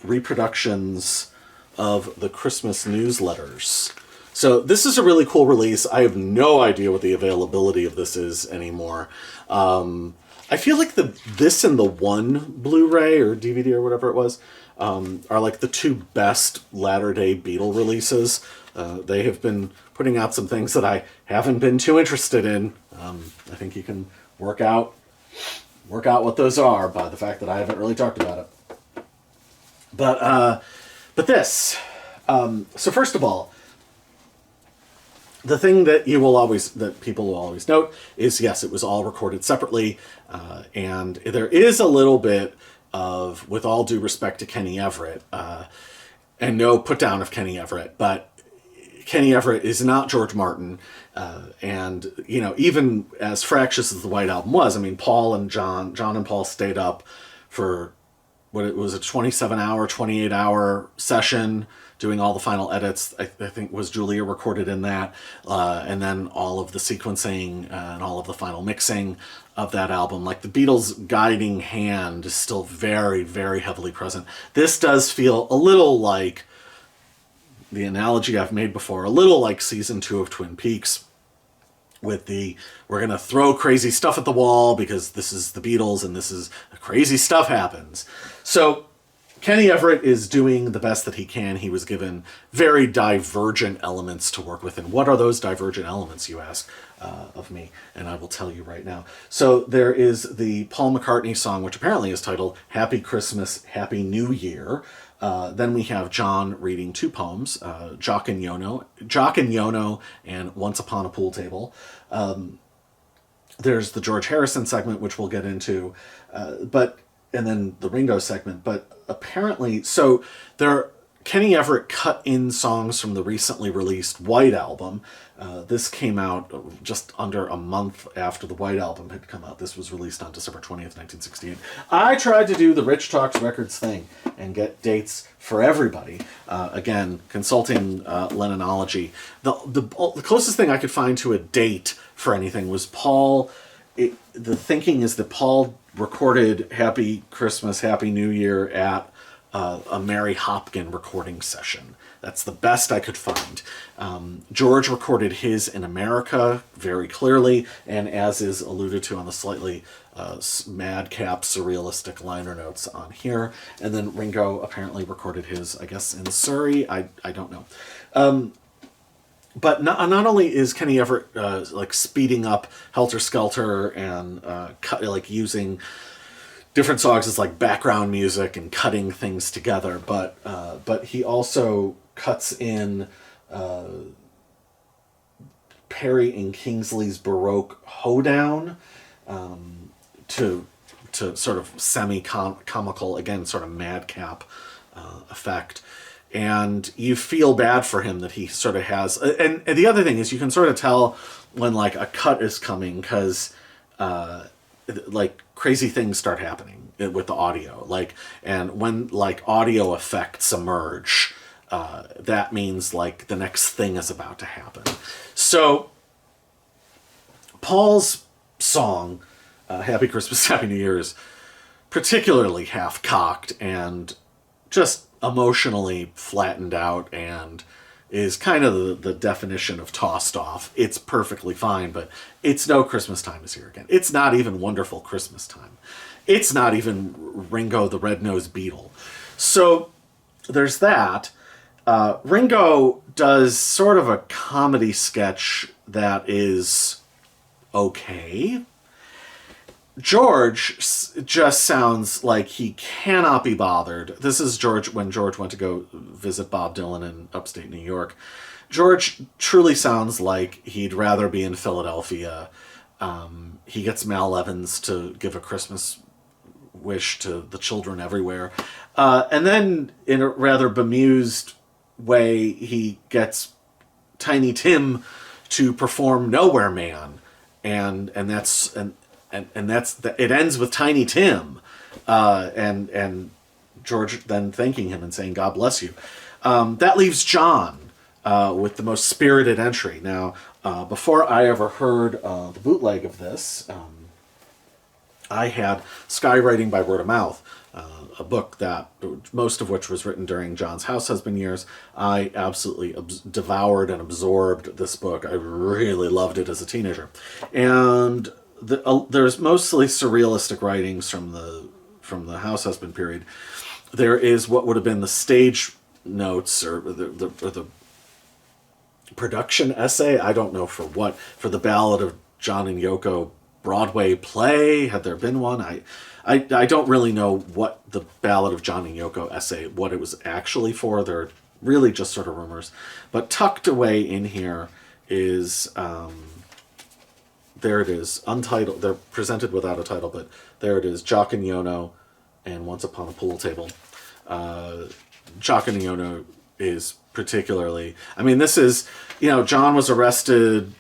reproductions of the Christmas newsletters. So this is a really cool release. I have no idea what the availability of this is anymore. I feel like this and the one Blu-ray or DVD or whatever it was are like the two best latter-day Beatle releases. They have been putting out some things that I haven't been too interested in. I think you can work out what those are by the fact that I haven't really talked about it. But this. So first of all, the thing that people will always note is, yes, it was all recorded separately, and there is a little bit of, with all due respect to Kenny Everett, and no put down of Kenny Everett, but Kenny Everett is not George Martin, and even as fractious as the White Album was, I mean, John and Paul stayed up for what it was, a 27-hour, 28-hour session, doing all the final edits. I think was Julia recorded in that, and then all of the sequencing and all of the final mixing of that album. Like, the Beatles' guiding hand is still very, very heavily present. This does feel a little like the analogy I've made before, a little like season 2 of Twin Peaks, with we're going to throw crazy stuff at the wall because this is the Beatles and crazy stuff happens. So Kenny Everett is doing the best that he can. He was given very divergent elements to work with. And what are those divergent elements, you ask of me? And I will tell you right now. So there is the Paul McCartney song, which apparently is titled Happy Christmas, Happy New Year. Then we have John reading two poems, Jock and Yono, and Once Upon a Pool Table. There's the George Harrison segment, which we'll get into, and then the Ringo segment. But apparently, so there, Kenny Everett cut in songs from the recently released White Album. This came out just under a month after the White Album had come out. This was released on December 20th, 1968. I tried to do the Rich Talks Records thing and get dates for everybody. Again, consulting Lennonology. The closest thing I could find to a date for anything was Paul. The thinking is that Paul recorded Happy Christmas, Happy New Year at a Mary Hopkin recording session. That's the best I could find. George recorded his in America very clearly, and as is alluded to on the slightly madcap surrealistic liner notes on here. And then Ringo apparently recorded his, I guess, in Surrey. I don't know. But not only is Kenny Everett like speeding up Helter Skelter and like using different songs as like background music and cutting things together, but he also cuts in Perry and Kingsley's Baroque Hoedown to sort of semi-comical, again, sort of madcap effect. And you feel bad for him that he sort of has... And the other thing is you can sort of tell when, like, a cut is coming because, like, crazy things start happening with the audio. Like, and when, like, audio effects emerge, that means, like, the next thing is about to happen. So, Paul's song, Happy Christmas, Happy New Year, is particularly half-cocked and just emotionally flattened out and is kind of the definition of tossed off. It's perfectly fine, but it's no Christmas Time is Here Again. It's not even Wonderful Christmas Time. It's not even Ringo the Red-Nosed Beetle. So there's that. Ringo does sort of a comedy sketch that is okay. George just sounds like he cannot be bothered. This is George when George went to go visit Bob Dylan in upstate New York. George truly sounds like he'd rather be in Philadelphia. He gets Mal Evans to give a Christmas wish to the children everywhere. And then, in a rather bemused way, he gets Tiny Tim to perform Nowhere Man. And that's it ends with Tiny Tim, and George then thanking him and saying, God bless you. That leaves John with the most spirited entry. Now, before I ever heard the bootleg of this, I had Skywriting by Word of Mouth, a book that most of which was written during John's house husband years. I absolutely devoured and absorbed this book. I really loved it as a teenager. And there's mostly surrealistic writings from the house husband period. There is what would have been the stage notes or the production essay. I don't know for what, for the Ballad of John and Yoko Broadway play. Had there been one? I don't really know what the Ballad of John and Yoko essay, what it was actually for. They're really just sort of rumors. But tucked away in here is... there it is, untitled. They're presented without a title, but there it is, Jock and Yono and Once Upon a Pool Table. Jock and Yono is particularly... I mean, this is... John was arrested...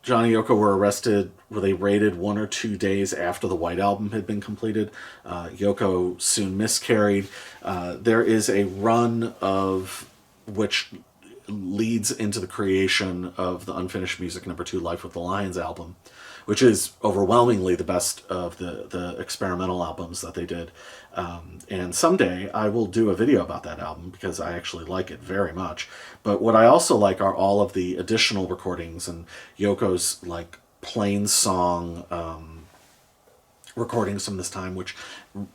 John and Yoko were arrested. Were they raided 1 or 2 days after the White Album had been completed? Yoko soon miscarried. There is a run of which leads into the creation of the Unfinished Music No. 2 Life with the Lions album, which is overwhelmingly the best of the experimental albums that they did. And someday I will do a video about that album because I actually like it very much. But what I also like are all of the additional recordings and Yoko's like plain song recordings from this time, which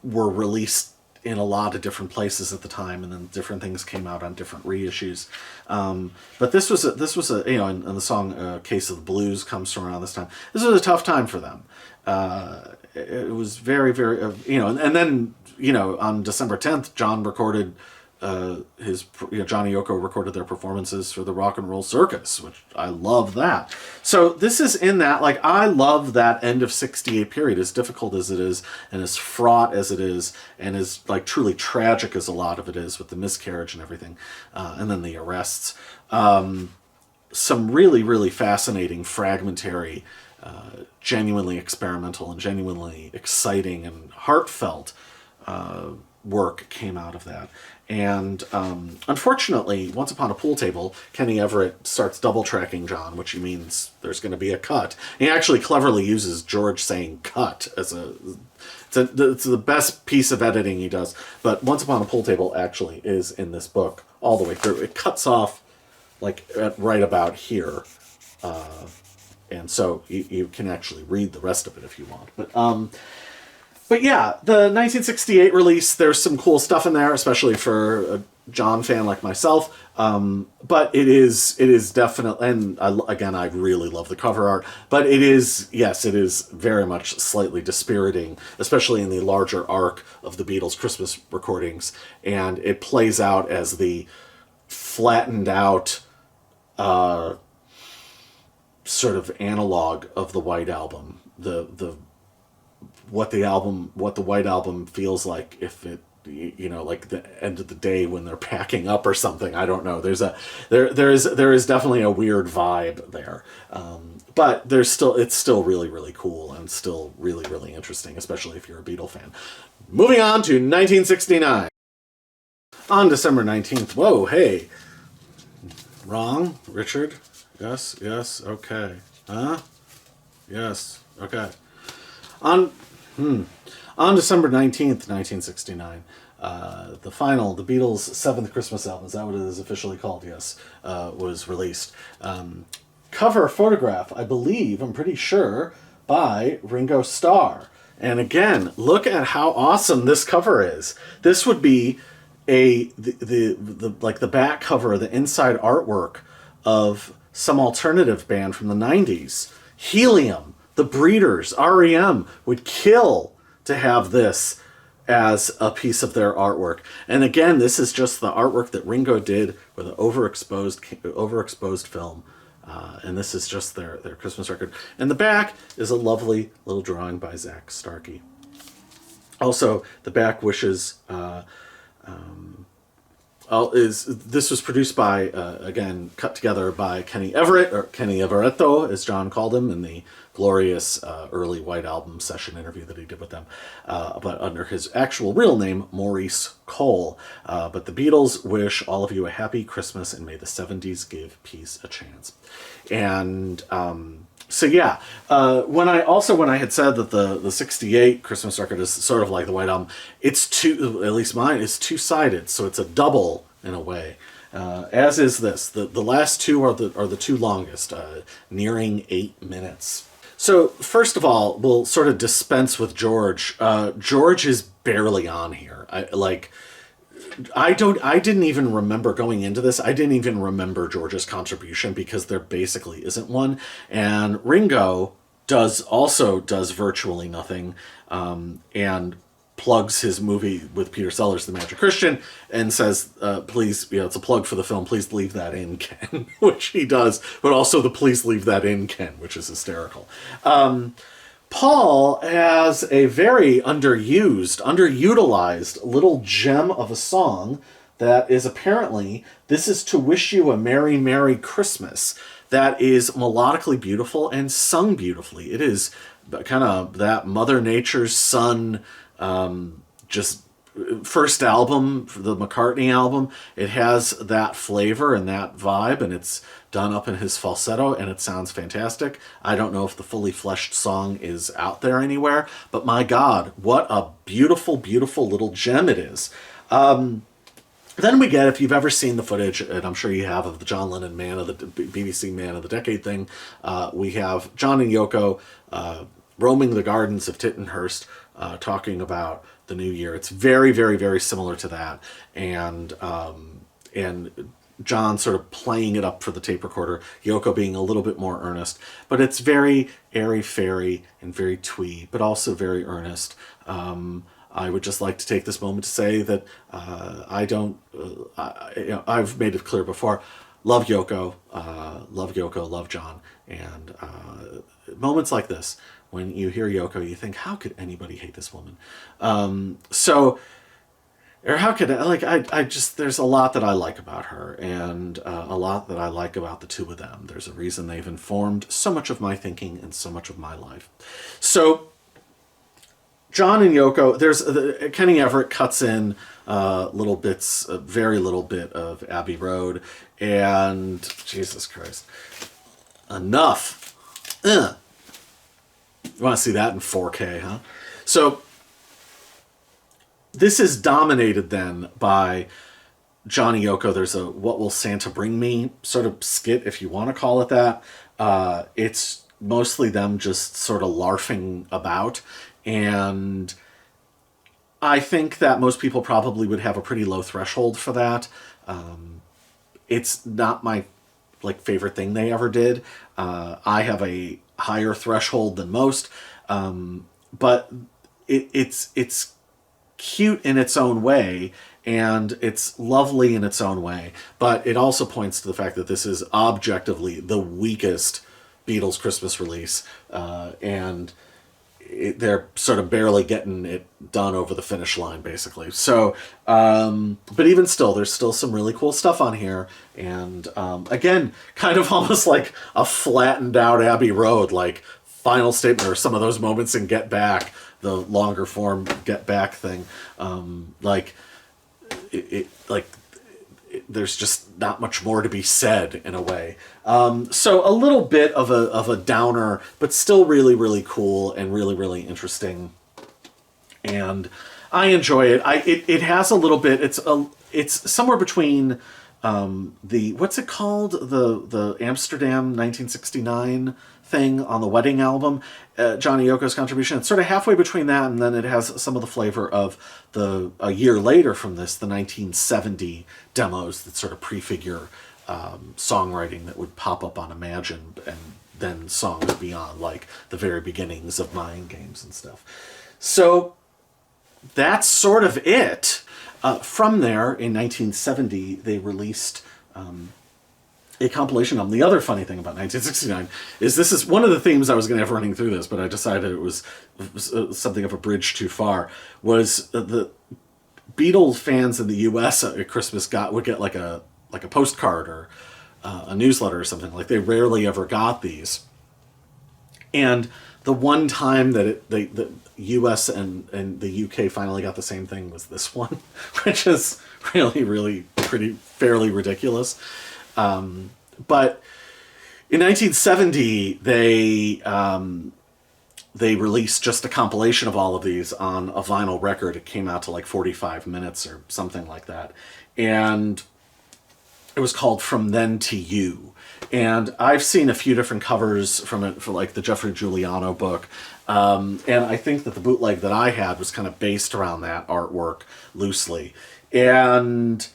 were released in a lot of different places at the time, and then different things came out on different reissues. But this was a and the song "Case of the Blues" comes from around this time. This was a tough time for them. It was very, very, and then on December 10th, John recorded John and Yoko recorded their performances for the Rock and Roll Circus, which I love that. So this is in that, like, I love that end of 68 period, as difficult as it is, and as fraught as it is, and as, like, truly tragic as a lot of it is, with the miscarriage and everything, and then the arrests. Some really, really fascinating, fragmentary, genuinely experimental and genuinely exciting and heartfelt work came out of that. And unfortunately, Once Upon a Pool Table, Kenny Everett starts double tracking John, which means there's going to be a cut. He actually cleverly uses George saying cut as it's the best piece of editing he does. But Once Upon a Pool Table actually is in this book all the way through. It cuts off like right about here. And so you can actually read the rest of it if you want. But yeah, the 1968 release, there's some cool stuff in there, especially for a John fan like myself. But it is definitely, and I really love the cover art, but it is very much slightly dispiriting, especially in the larger arc of the Beatles Christmas recordings. And it plays out as the flattened out, sort of analog of the White Album, what the White Album feels like if it, like the end of the day when they're packing up or something. I don't know. There is definitely a weird vibe there, but it's still really, really cool and still really, really interesting, especially if you're a Beatle fan. Moving on to 1969. On December 19th. Whoa, hey. Wrong, Richard. Yes, okay. Huh? Yes, okay. On December 19th, 1969, the Beatles' seventh Christmas album, is that what it is officially called? Yes, was released. Cover photograph, I'm pretty sure, by Ringo Starr. And again, look at how awesome this cover is. This would be the back cover, the inside artwork of some alternative band from the 90s. Helium, the Breeders, REM would kill to have this as a piece of their artwork. And again, this is just the artwork that Ringo did with an overexposed film. And this is just their Christmas record. And the back is a lovely little drawing by Zach Starkey. Also, the back wishes... this was produced by, again, cut together by Kenny Everett, or Kenny Everetto, as John called him, in the glorious early White Album session interview that he did with them, but under his actual real name, Maurice Cole. But the Beatles wish all of you a happy Christmas, and may the 70s give peace a chance. And... So yeah, when I had said that the 68 Christmas record is sort of like the White Album, it's at least mine is two-sided, so it's a double in a way. As is this. The last two are the two longest, nearing 8 minutes. So first of all, we'll sort of dispense with George. George is barely on here. I didn't even remember going into this. I didn't even remember George's contribution because there basically isn't one. And Ringo does virtually nothing, and plugs his movie with Peter Sellers, The Magic Christian, and says, please, it's a plug for the film, please leave that in, Ken, which he does, but also the please leave that in, Ken, which is hysterical. Paul has a very underutilized little gem of a song that is apparently, this is to wish you a Merry, Merry Christmas. That is melodically beautiful and sung beautifully. It is kind of that Mother Nature's Son, just first album, the McCartney album. It has that flavor and that vibe, and it's done up in his falsetto, and it sounds fantastic. I don't know if the fully fleshed song is out there anywhere, but my God, what a beautiful, beautiful little gem it is. Then we get, if you've ever seen the footage, and I'm sure you have, of the John Lennon BBC Man of the Decade thing, we have John and Yoko roaming the gardens of Tittenhurst, talking about the new year. It's very, very, very similar to that, and John sort of playing it up for the tape recorder, Yoko being a little bit more earnest, but it's very airy-fairy and very twee, but also very earnest. I would just like to take this moment to say that I don't, I've made it clear before, love Yoko, love John, and moments like this, when you hear Yoko, you think, how could anybody hate this woman? Or how could I just, there's a lot that I like about her, and a lot that I like about the two of them. There's a reason they've informed so much of my thinking and so much of my life. So John and Yoko, Kenny Everett cuts in little bits, a very little bit of Abbey Road, and Jesus Christ, enough. You want to see that in 4K, huh? So this is dominated then by John and Yoko. There's a "What Will Santa Bring Me" sort of skit, if you want to call it that. It's mostly them just sort of larfing about, and I think that most people probably would have a pretty low threshold for that. It's not my favorite thing they ever did. I have a higher threshold than most, but it's cute in its own way, and it's lovely in its own way, but it also points to the fact that this is objectively the weakest Beatles Christmas release, and they're sort of barely getting it done over the finish line, basically. So, but even still, there's still some really cool stuff on here, and again, kind of almost like a flattened out Abbey Road, like final statement, or some of those moments in Get Back, the longer form Get Back thing, there's just not much more to be said in a way. So a little bit of a downer, but still really, really cool and really, really interesting. And I enjoy it. It has a little bit. It's somewhere between what's it called, the Amsterdam 1969 thing on the Wedding album, Johnny Yoko's contribution. It's sort of halfway between that, and then it has some of the flavor of a year later from this, the 1970 demos that sort of prefigure songwriting that would pop up on Imagine, and then songs beyond, like the very beginnings of Mind Games and stuff. So that's sort of it. From there, in 1970, they released a compilation album. The other funny thing about 1969 is this is one of the themes I was going to have running through this, but I decided it was something of a bridge too far, was the Beatles fans in the U.S. at Christmas would get like a postcard or a newsletter or something. Like, they rarely ever got these. And the one time that the U.S. and the U.K. finally got the same thing was this one, which is really, really fairly ridiculous. But in 1970, they released just a compilation of all of these on a vinyl record. It came out to like 45 minutes or something like that. And it was called From Then to You. And I've seen a few different covers from it for like the Jeffrey Giuliano book. And I think that the bootleg that I had was kind of based around that artwork loosely. And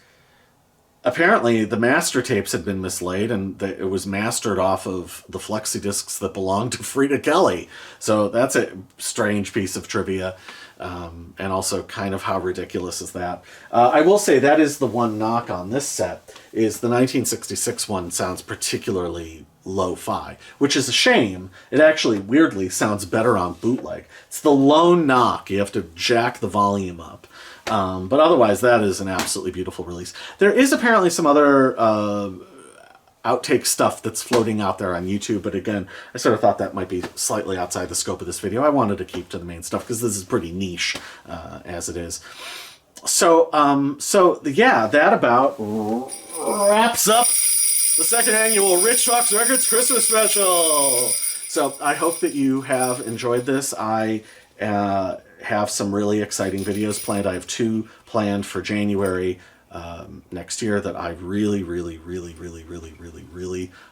apparently the master tapes had been mislaid, and it was mastered off of the flexi discs that belonged to Frida Kelly. So that's a strange piece of trivia. And also kind of how ridiculous is that. I will say that is the one knock on this set, is the 1966 one sounds particularly lo-fi, which is a shame. It actually weirdly sounds better on bootleg. It's the lone knock. You have to jack the volume up. But otherwise, that is an absolutely beautiful release. There is apparently some other outtake stuff that's floating out there on YouTube, but again, I sort of thought that might be slightly outside the scope of this video. I wanted to keep to the main stuff because this is pretty niche as it is. So yeah, that about wraps up the second annual Rich Fox Records Christmas Special. So I hope that you have enjoyed this. I have some really exciting videos planned. I have 2 planned for January next year that I really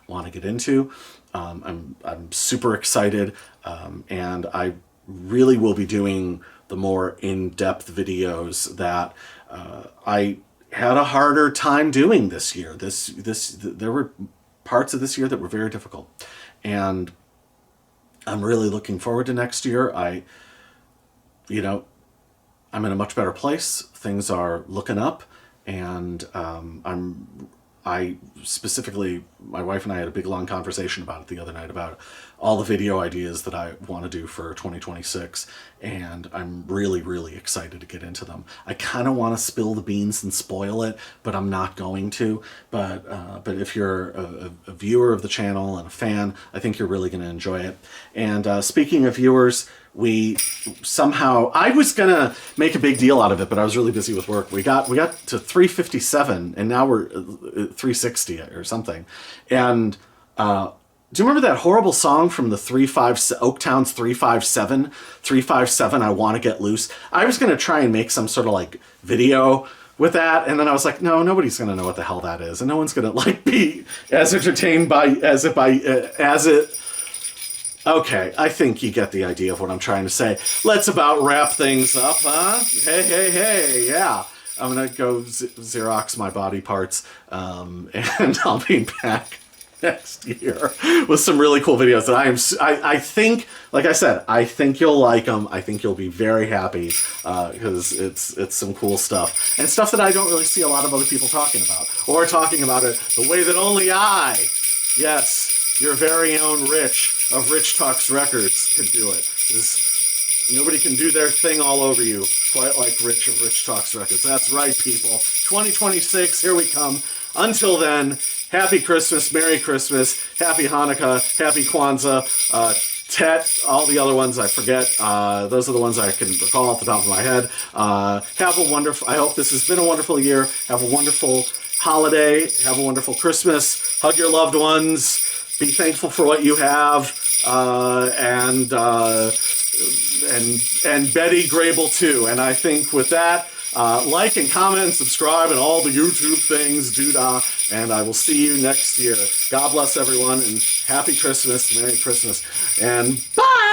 want to get into. I'm super excited, and I really will be doing the more in-depth videos that I had a harder time doing this year. There were parts of this year that were very difficult, and I'm really looking forward to next year. I'm in a much better place. Things are looking up, and I specifically, my wife and I had a big long conversation about it the other night about all the video ideas that I want to do for 2026, and I'm really, really excited to get into them. I kind of want to spill the beans and spoil it, but I'm not going to. But if you're a viewer of the channel and a fan, I think you're really going to enjoy it. And speaking of viewers, we somehow, I was gonna make a big deal out of it, but I was really busy with work. We got to 357, and now we're 360 or something. And do you remember that horrible song from the Oaktown's 357? 357, I Want to Get Loose. I was gonna try and make some sort of like video with that, and then I was like, no, nobody's gonna know what the hell that is, and no one's gonna like be as entertained as it. Okay, I think you get the idea of what I'm trying to say. Let's about wrap things up, huh? Hey, yeah. I'm gonna go Xerox my body parts, and I'll be back next year with some really cool videos that I think, like I said, I think you'll like them. I think you'll be very happy, because it's some cool stuff, and stuff that I don't really see a lot of other people talking about, or talking about it the way that only I, yes, your very own Rich of Rich Talks Records can do it. Nobody can do their thing all over you quite like Rich of Rich Talks Records. That's right, people. 2026, here we come. Until then, Happy Christmas, Merry Christmas, Happy Hanukkah, Happy Kwanzaa, Tet, all the other ones I forget. Those are the ones I can recall off the top of my head. Have a wonderful, I hope this has been a wonderful year. Have a wonderful holiday. Have a wonderful Christmas. Hug your loved ones. Be thankful for what you have, and Betty Grable too. And I think with that, like and comment and subscribe and all the YouTube things, doodah. And I will see you next year. God bless everyone, and Happy Christmas, Merry Christmas, and bye!